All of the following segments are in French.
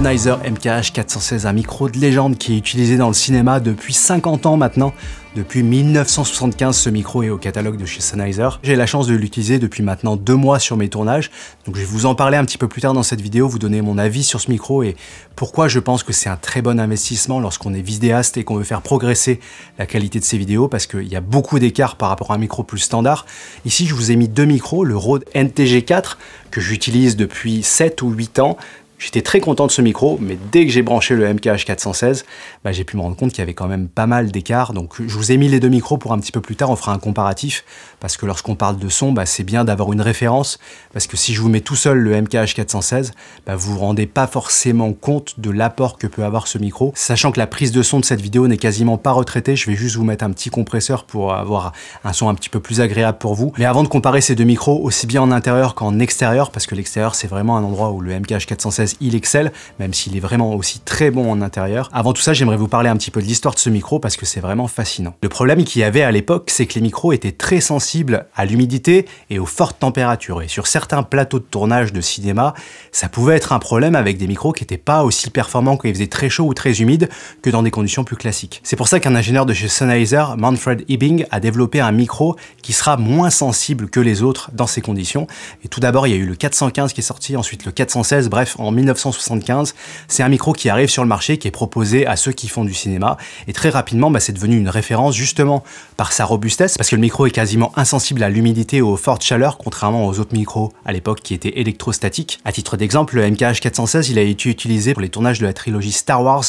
Sennheiser MKH416, un micro de légende qui est utilisé dans le cinéma depuis 50 ans maintenant. Depuis 1975, ce micro est au catalogue de chez Sennheiser. J'ai la chance de l'utiliser depuis maintenant 2 mois sur mes tournages, donc je vais vous en parler un petit peu plus tard dans cette vidéo, vous donner mon avis sur ce micro et pourquoi je pense que c'est un très bon investissement lorsqu'on est vidéaste et qu'on veut faire progresser la qualité de ses vidéos, parce qu'il y a beaucoup d'écart par rapport à un micro plus standard. Ici, je vous ai mis 2 micros, le Rode NTG4 que j'utilise depuis 7 ou 8 ans. J'étais très content de ce micro, mais dès que j'ai branché le MKH416, j'ai pu me rendre compte qu'il y avait quand même pas mal d'écart. Donc je vous ai mis les 2 micros pour un petit peu plus tard, on fera un comparatif, parce que lorsqu'on parle de son, c'est bien d'avoir une référence, parce que si je vous mets tout seul le MKH416, vous vous rendez pas forcément compte de l'apport que peut avoir ce micro. Sachant que la prise de son de cette vidéo n'est quasiment pas retraitée, je vais juste vous mettre un petit compresseur pour avoir un son un petit peu plus agréable pour vous. Mais avant de comparer ces 2 micros, aussi bien en intérieur qu'en extérieur, parce que l'extérieur c'est vraiment un endroit où le MKH416 il excelle, même s'il est vraiment aussi très bon en intérieur. Avant tout ça, j'aimerais vous parler un petit peu de l'histoire de ce micro parce que c'est vraiment fascinant. Le problème qu'il y avait à l'époque, c'est que les micros étaient très sensibles à l'humidité et aux fortes températures. Et sur certains plateaux de tournage de cinéma, ça pouvait être un problème avec des micros qui n'étaient pas aussi performants quand il faisait très chaud ou très humide que dans des conditions plus classiques. C'est pour ça qu'un ingénieur de chez Sennheiser, Manfred Ebing, a développé un micro qui sera moins sensible que les autres dans ces conditions. Et tout d'abord, il y a eu le 415 qui est sorti, ensuite le 416, bref, en 1975, c'est un micro qui arrive sur le marché, qui est proposé à ceux qui font du cinéma, et très rapidement, c'est devenu une référence justement par sa robustesse, parce que le micro est quasiment insensible à l'humidité et aux fortes chaleurs, contrairement aux autres micros à l'époque qui étaient électrostatiques. À titre d'exemple, le MKH416, il a été utilisé pour les tournages de la trilogie Star Wars,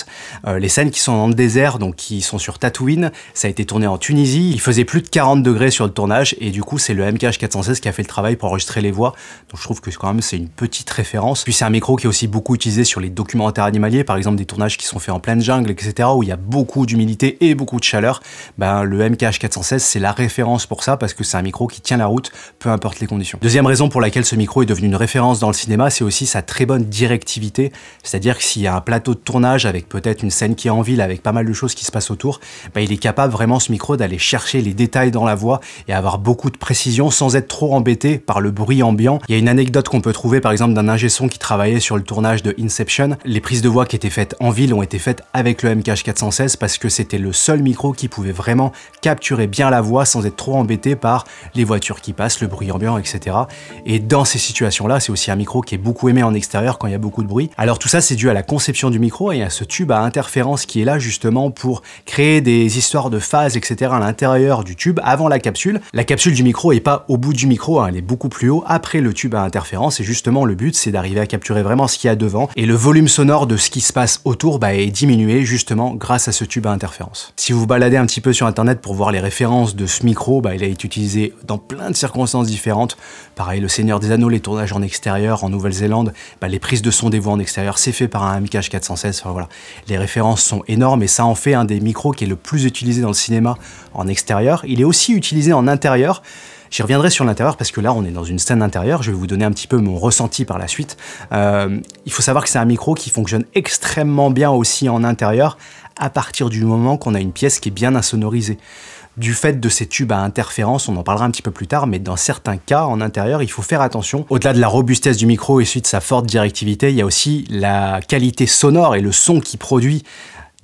les scènes qui sont dans le désert, donc qui sont sur Tatooine, ça a été tourné en Tunisie, il faisait plus de 40 degrés sur le tournage, et du coup, c'est le MKH416 qui a fait le travail pour enregistrer les voix, donc je trouve que quand même c'est une petite référence. Puis c'est un micro qui est aussi beaucoup utilisé sur les documentaires animaliers, par exemple des tournages qui sont faits en pleine jungle, etc., où il y a beaucoup d'humidité et beaucoup de chaleur. Le MKH416, c'est la référence pour ça, parce que c'est un micro qui tient la route, peu importe les conditions. Deuxième raison pour laquelle ce micro est devenu une référence dans le cinéma, c'est aussi sa très bonne directivité, c'est-à-dire que s'il y a un plateau de tournage avec peut-être une scène qui est en ville, avec pas mal de choses qui se passent autour, il est capable vraiment, ce micro, d'aller chercher les détails dans la voix et avoir beaucoup de précision sans être trop embêté par le bruit ambiant. Il y a une anecdote qu'on peut trouver par exemple d'un ingé son qui travaillait sur le tournage de Inception. Les prises de voix qui étaient faites en ville ont été faites avec le MKH416 parce que c'était le seul micro qui pouvait vraiment capturer bien la voix sans être trop embêté par les voitures qui passent, le bruit ambiant, etc. Et dans ces situations-là, c'est aussi un micro qui est beaucoup aimé en extérieur quand il y a beaucoup de bruit. Alors tout ça, c'est dû à la conception du micro et à ce tube à interférence qui est là justement pour créer des histoires de phase, etc. à l'intérieur du tube avant la capsule. La capsule du micro est pas au bout du micro, elle est beaucoup plus haut après le tube à interférence et justement le but c'est d'arriver à capturer vraiment ce qu'il y a devant et le volume sonore de ce qui se passe autour est diminué justement grâce à ce tube à interférence. Si vous vous baladez un petit peu sur internet pour voir les références de ce micro, il a été utilisé dans plein de circonstances différentes. Pareil, le Seigneur des Anneaux, les tournages en extérieur, en Nouvelle-Zélande, les prises de son des voix en extérieur, c'est fait par un MKH416. Voilà, les références sont énormes et ça en fait un des micros qui est le plus utilisé dans le cinéma en extérieur. Il est aussi utilisé en intérieur. J'y reviendrai sur l'intérieur parce que là on est dans une scène intérieure, je vais vous donner un petit peu mon ressenti par la suite. Il faut savoir que c'est un micro qui fonctionne extrêmement bien aussi en intérieur à partir du moment qu'on a une pièce qui est bien insonorisée. Du fait de ces tubes à interférence, on en parlera un petit peu plus tard, mais dans certains cas en intérieur, il faut faire attention. Au-delà de la robustesse du micro et suite de sa forte directivité, il y a aussi la qualité sonore et le son qu'il produit.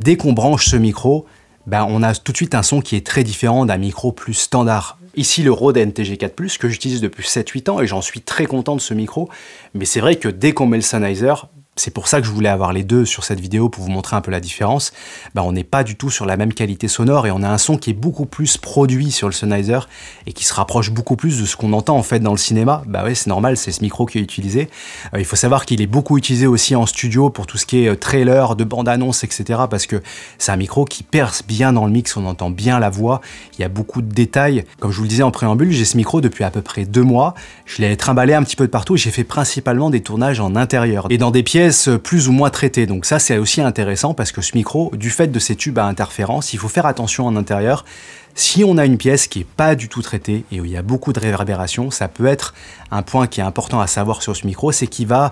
Dès qu'on branche ce micro, on a tout de suite un son qui est très différent d'un micro plus standard. Ici le Rode NTG4+, que j'utilise depuis 7-8 ans et j'en suis très content de ce micro, mais c'est vrai que dès qu'on met le Sennheiser, c'est pour ça que je voulais avoir les deux sur cette vidéo pour vous montrer un peu la différence, on n'est pas du tout sur la même qualité sonore et on a un son qui est beaucoup plus produit sur le Sennheiser et qui se rapproche beaucoup plus de ce qu'on entend en fait dans le cinéma. Ouais, c'est normal, c'est ce micro qui est utilisé. Il faut savoir qu'il est beaucoup utilisé aussi en studio pour tout ce qui est trailer, de bande-annonce, etc. parce que c'est un micro qui perce bien dans le mix, on entend bien la voix, il y a beaucoup de détails. Comme je vous le disais en préambule, j'ai ce micro depuis à peu près 2 mois, je l'ai trimballé un petit peu de partout, j'ai fait principalement des tournages en intérieur et dans des pièces plus ou moins traitées. Donc ça c'est aussi intéressant parce que ce micro, du fait de ces tubes à interférence, il faut faire attention en intérieur. Si on a une pièce qui est pas du tout traitée et où il y a beaucoup de réverbération, ça peut être un point qui est important à savoir sur ce micro, c'est qu'il va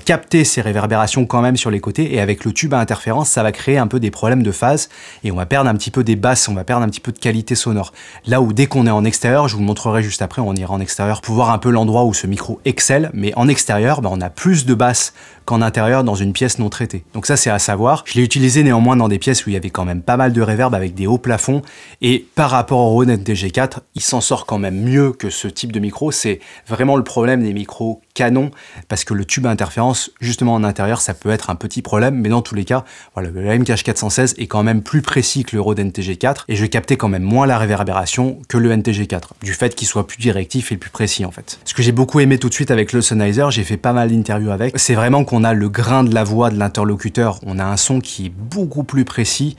capter ces réverbérations quand même sur les côtés, et avec le tube à interférence, ça va créer un peu des problèmes de phase et on va perdre un petit peu des basses, on va perdre un petit peu de qualité sonore. Là où dès qu'on est en extérieur, je vous le montrerai juste après, on ira en extérieur pour voir un peu l'endroit où ce micro excelle, mais en extérieur, on a plus de basses qu'en intérieur dans une pièce non traitée. Donc ça, c'est à savoir. Je l'ai utilisé néanmoins dans des pièces où il y avait quand même pas mal de reverb avec des hauts plafonds, et par rapport au Rode NTG4, il s'en sort quand même mieux que ce type de micro. C'est vraiment le problème des micros Canon, parce que le tube à interférence, justement en intérieur, ça peut être un petit problème, mais dans tous les cas, voilà, le MKH416 est quand même plus précis que le Rode NTG4, et je captais quand même moins la réverbération que le NTG4, du fait qu'il soit plus directif et plus précis en fait. Ce que j'ai beaucoup aimé tout de suite avec le Sennheiser, j'ai fait pas mal d'interviews avec, c'est vraiment qu'on a le grain de la voix de l'interlocuteur, on a un son qui est beaucoup plus précis.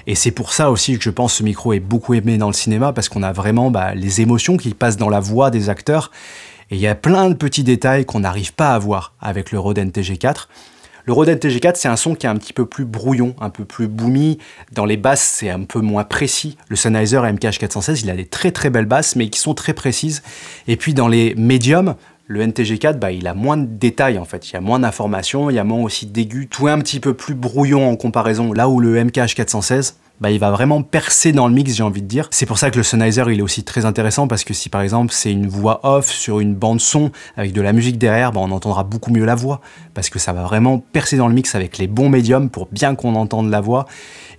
Et c'est pour ça aussi que je pense que ce micro est beaucoup aimé dans le cinéma, parce qu'on a vraiment les émotions qui passent dans la voix des acteurs. Et il y a plein de petits détails qu'on n'arrive pas à voir avec le Rode NTG4. Le Rode NTG4, c'est un son qui est un petit peu plus brouillon, un peu plus boomy. Dans les basses, c'est un peu moins précis. Le Sennheiser MKH416, il a des très très belles basses, mais qui sont très précises. Et puis dans les médiums, le NTG4, il a moins de détails en fait, il y a moins d'informations, il y a moins aussi d'aigus, tout est un petit peu plus brouillon en comparaison, là où le MKH416, il va vraiment percer dans le mix, j'ai envie de dire. C'est pour ça que le Sennheiser, il est aussi très intéressant, parce que si par exemple c'est une voix off sur une bande son avec de la musique derrière, on entendra beaucoup mieux la voix, parce que ça va vraiment percer dans le mix avec les bons médiums pour bien qu'on entende la voix.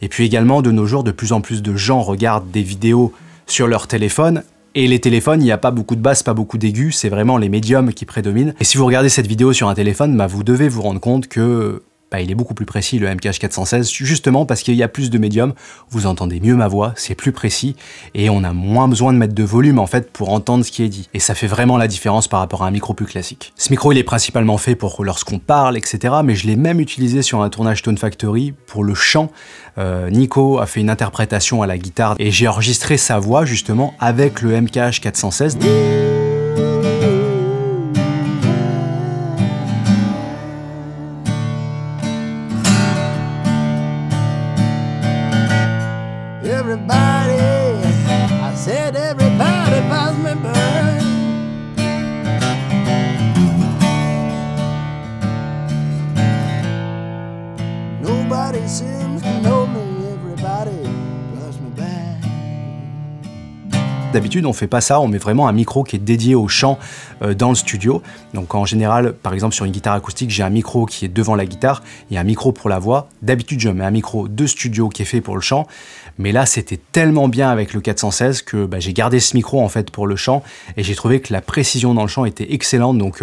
Et puis également, de nos jours, de plus en plus de gens regardent des vidéos sur leur téléphone. Et les téléphones, il n'y a pas beaucoup de basses, pas beaucoup d'aigus, c'est vraiment les médiums qui prédominent. Et si vous regardez cette vidéo sur un téléphone, vous devez vous rendre compte que il est beaucoup plus précis, le MKH416, justement parce qu'il y a plus de médiums, vous entendez mieux ma voix, c'est plus précis, et on a moins besoin de mettre de volume en fait pour entendre ce qui est dit. Et ça fait vraiment la différence par rapport à un micro plus classique. Ce micro, il est principalement fait pour lorsqu'on parle, etc. Mais je l'ai même utilisé sur un tournage Tone Factory pour le chant. Nico a fait une interprétation à la guitare, et j'ai enregistré sa voix justement avec le MKH416. D'habitude, on fait pas ça, on met vraiment un micro qui est dédié au chant dans le studio. Donc en général, par exemple sur une guitare acoustique, j'ai un micro qui est devant la guitare, il y a un micro pour la voix. D'habitude, je mets un micro de studio qui est fait pour le chant. Mais là, c'était tellement bien avec le 416 que j'ai gardé ce micro en fait pour le chant, et j'ai trouvé que la précision dans le chant était excellente. Donc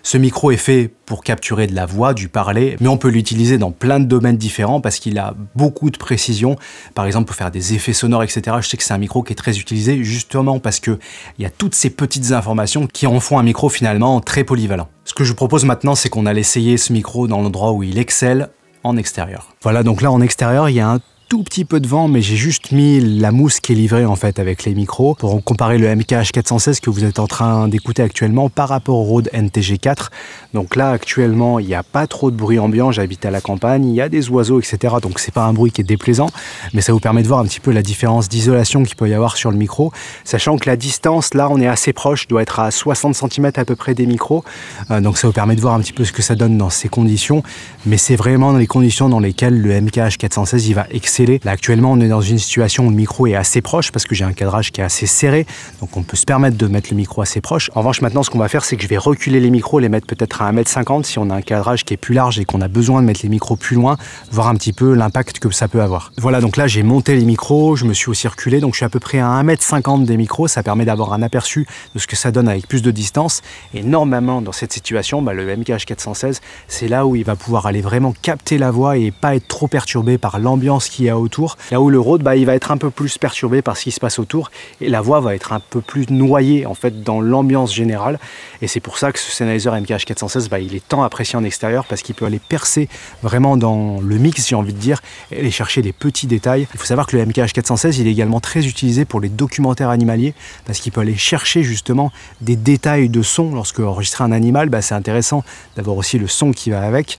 ce micro est fait pour capturer de la voix, du parler, mais on peut l'utiliser dans plein de domaines différents parce qu'il a beaucoup de précision. Par exemple, pour faire des effets sonores, etc. Je sais que c'est un micro qui est très utilisé justement parce qu'il y a toutes ces petites informations qui en font un micro finalement très polyvalent. Ce que je vous propose maintenant, c'est qu'on allait essayer ce micro dans l'endroit où il excelle, en extérieur. Voilà, donc là en extérieur, il y a un tout petit peu de vent, mais j'ai juste mis la mousse qui est livrée en fait avec les micros pour comparer le MKH416 que vous êtes en train d'écouter actuellement par rapport au Rode NTG4. Donc là actuellement il n'y a pas trop de bruit ambiant, j'habite à la campagne, il y a des oiseaux etc, donc c'est pas un bruit qui est déplaisant, mais ça vous permet de voir un petit peu la différence d'isolation qu'il peut y avoir sur le micro, sachant que la distance là on est assez proche, doit être à 60 cm à peu près des micros, donc ça vous permet de voir un petit peu ce que ça donne dans ces conditions, mais c'est vraiment dans les conditions dans lesquelles le MKH416 il va exceller. Là actuellement on est dans une situation où le micro est assez proche parce que j'ai un cadrage qui est assez serré, donc on peut se permettre de mettre le micro assez proche. En revanche maintenant ce qu'on va faire c'est que je vais reculer les micros, les mettre peut-être à 1,50 m si on a un cadrage qui est plus large et qu'on a besoin de mettre les micros plus loin, voir un petit peu l'impact que ça peut avoir. Voilà, donc là j'ai monté les micros, je me suis aussi reculé, donc je suis à peu près à 1,50 m des micros, ça permet d'avoir un aperçu de ce que ça donne avec plus de distance, et normalement dans cette situation le MKH416 c'est là où il va pouvoir aller vraiment capter la voix et pas être trop perturbé par l'ambiance qui est autour, là où le Rode il va être un peu plus perturbé par ce qui se passe autour et la voix va être un peu plus noyée en fait dans l'ambiance générale, et c'est pour ça que ce Sennheiser MKH416 il est tant apprécié en extérieur parce qu'il peut aller percer vraiment dans le mix, j'ai envie de dire, et aller chercher des petits détails. Il faut savoir que le MKH416 il est également très utilisé pour les documentaires animaliers parce qu'il peut aller chercher justement des détails de son. Lorsque enregistrer un animal, c'est intéressant d'avoir aussi le son qui va avec.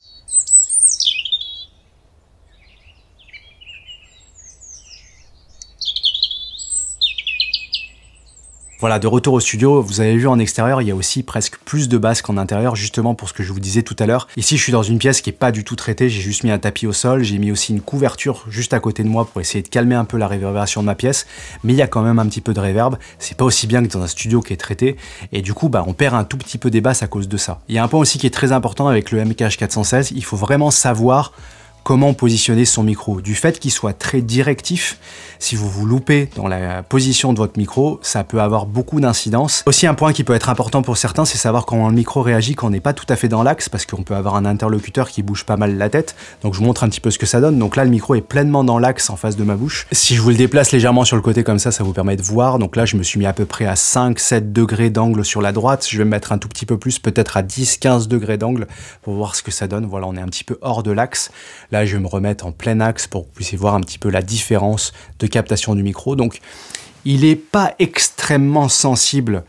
Voilà, de retour au studio, vous avez vu en extérieur, il y a aussi presque plus de basses qu'en intérieur, justement pour ce que je vous disais tout à l'heure. Ici, je suis dans une pièce qui est pas du tout traitée, j'ai juste mis un tapis au sol, j'ai mis aussi une couverture juste à côté de moi pour essayer de calmer un peu la réverbération de ma pièce, mais il y a quand même un petit peu de réverb, c'est pas aussi bien que dans un studio qui est traité, et du coup, bah, on perd un tout petit peu des basses à cause de ça. Il y a un point aussi qui est très important avec le MKH416, il faut vraiment savoir comment positionner son micro. Du fait qu'il soit très directif, si vous vous loupez dans la position de votre micro, ça peut avoir beaucoup d'incidence. Aussi un point qui peut être important pour certains, c'est savoir comment le micro réagit quand on n'est pas tout à fait dans l'axe, parce qu'on peut avoir un interlocuteur qui bouge pas mal la tête. Donc je vous montre un petit peu ce que ça donne. Donc là, le micro est pleinement dans l'axe en face de ma bouche. Si je vous le déplace légèrement sur le côté comme ça vous permet de voir. Donc là, je me suis mis à peu près à 5-7 degrés d'angle sur la droite. Je vais me mettre un tout petit peu plus, peut-être à 10-15 degrés d'angle pour voir ce que ça donne. Voilà, on est un petit peu hors de l'axe. Là, je vais me remettre en plein axe pour que vous puissiez voir un petit peu la différence de captation du micro. Donc, il n'est pas extrêmement sensible.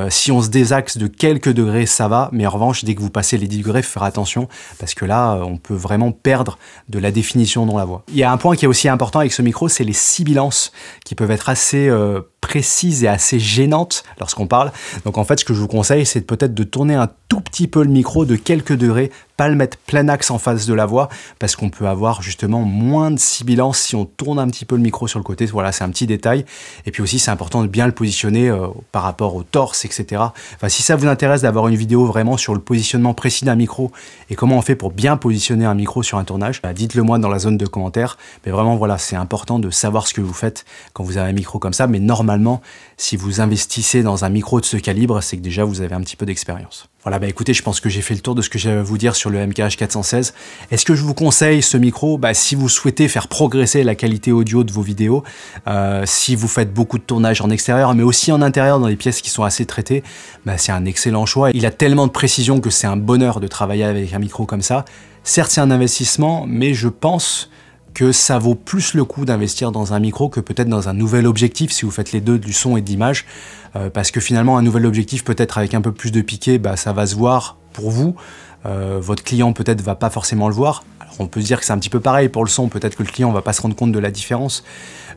Si on se désaxe de quelques degrés, ça va, mais en revanche, dès que vous passez les 10 degrés, il faut faire attention, parce que là, on peut vraiment perdre de la définition dans la voix. Il y a un point qui est aussi important avec ce micro, c'est les sibilances, qui peuvent être assez précises et assez gênantes lorsqu'on parle. Donc en fait, ce que je vous conseille, c'est peut-être de tourner un tout petit peu le micro de quelques degrés, pas le mettre plein axe en face de la voix, parce qu'on peut avoir justement moins de sibilance si on tourne un petit peu le micro sur le côté. Voilà, c'est un petit détail. Et puis aussi, c'est important de bien le positionner par rapport au torse, etc. Enfin, si ça vous intéresse d'avoir une vidéo vraiment sur le positionnement précis d'un micro et comment on fait pour bien positionner un micro sur un tournage, bah, dites-le moi dans la zone de commentaires. Mais vraiment, voilà, c'est important de savoir ce que vous faites quand vous avez un micro comme ça. Mais normalement, si vous investissez dans un micro de ce calibre, c'est que déjà vous avez un petit peu d'expérience. Voilà, bah écoutez, je pense que j'ai fait le tour de ce que j'avais à vous dire sur le MKH416. Est-ce que je vous conseille ce micro? Bah, si vous souhaitez faire progresser la qualité audio de vos vidéos, si vous faites beaucoup de tournages en extérieur, mais aussi en intérieur dans des pièces qui sont assez traitées, bah, c'est un excellent choix. Il a tellement de précision que c'est un bonheur de travailler avec un micro comme ça. Certes, c'est un investissement, mais je pense que ça vaut plus le coup d'investir dans un micro que peut-être dans un nouvel objectif si vous faites les deux, du son et de l'image, parce que finalement un nouvel objectif peut-être avec un peu plus de piqué, bah, ça va se voir pour vous, votre client peut-être va pas forcément le voir. Alors on peut se dire que c'est un petit peu pareil pour le son, peut-être que le client va pas se rendre compte de la différence,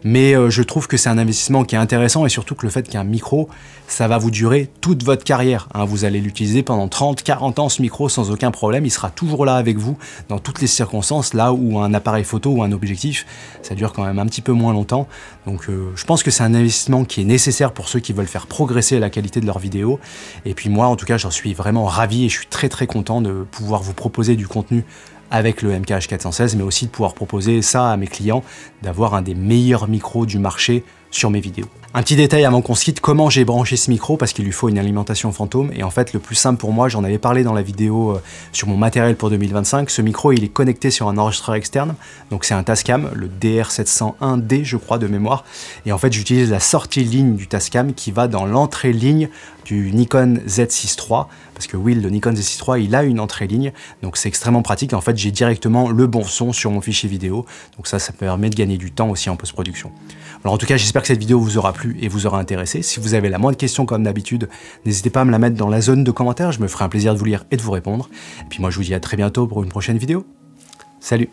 mais je trouve que c'est un investissement qui est intéressant et surtout que le fait qu'un micro, ça va vous durer toute votre carrière, hein. Vous allez l'utiliser pendant 30-40 ans ce micro sans aucun problème, il sera toujours là avec vous dans toutes les circonstances, là où un appareil photo ou un objectif, ça dure quand même un petit peu moins longtemps. Donc je pense que c'est un investissement qui est nécessaire pour ceux qui veulent faire progresser la qualité de leurs vidéos. Et puis moi en tout cas j'en suis vraiment ravi et je suis très content de pouvoir vous proposer du contenu avec le MKH416, mais aussi de pouvoir proposer ça à mes clients, d'avoir un des meilleurs micros du marché sur mes vidéos. Un petit détail avant qu'on se quitte, comment j'ai branché ce micro, parce qu'il lui faut une alimentation fantôme, et en fait le plus simple pour moi, j'en avais parlé dans la vidéo sur mon matériel pour 2025, ce micro il est connecté sur un enregistreur externe, donc c'est un Tascam, le DR701D je crois de mémoire, et en fait j'utilise la sortie ligne du Tascam qui va dans l'entrée ligne du Nikon Z6 III, parce que oui, le Nikon Z6 III il a une entrée ligne, donc c'est extrêmement pratique, en fait j'ai directement le bon son sur mon fichier vidéo, donc ça permet de gagner du temps aussi en post-production. Alors en tout cas j'espère que cette vidéo vous aura plu et vous aura intéressé. Si vous avez la moindre question comme d'habitude, n'hésitez pas à me la mettre dans la zone de commentaires, je me ferai un plaisir de vous lire et de vous répondre. Et puis moi je vous dis à très bientôt pour une prochaine vidéo. Salut!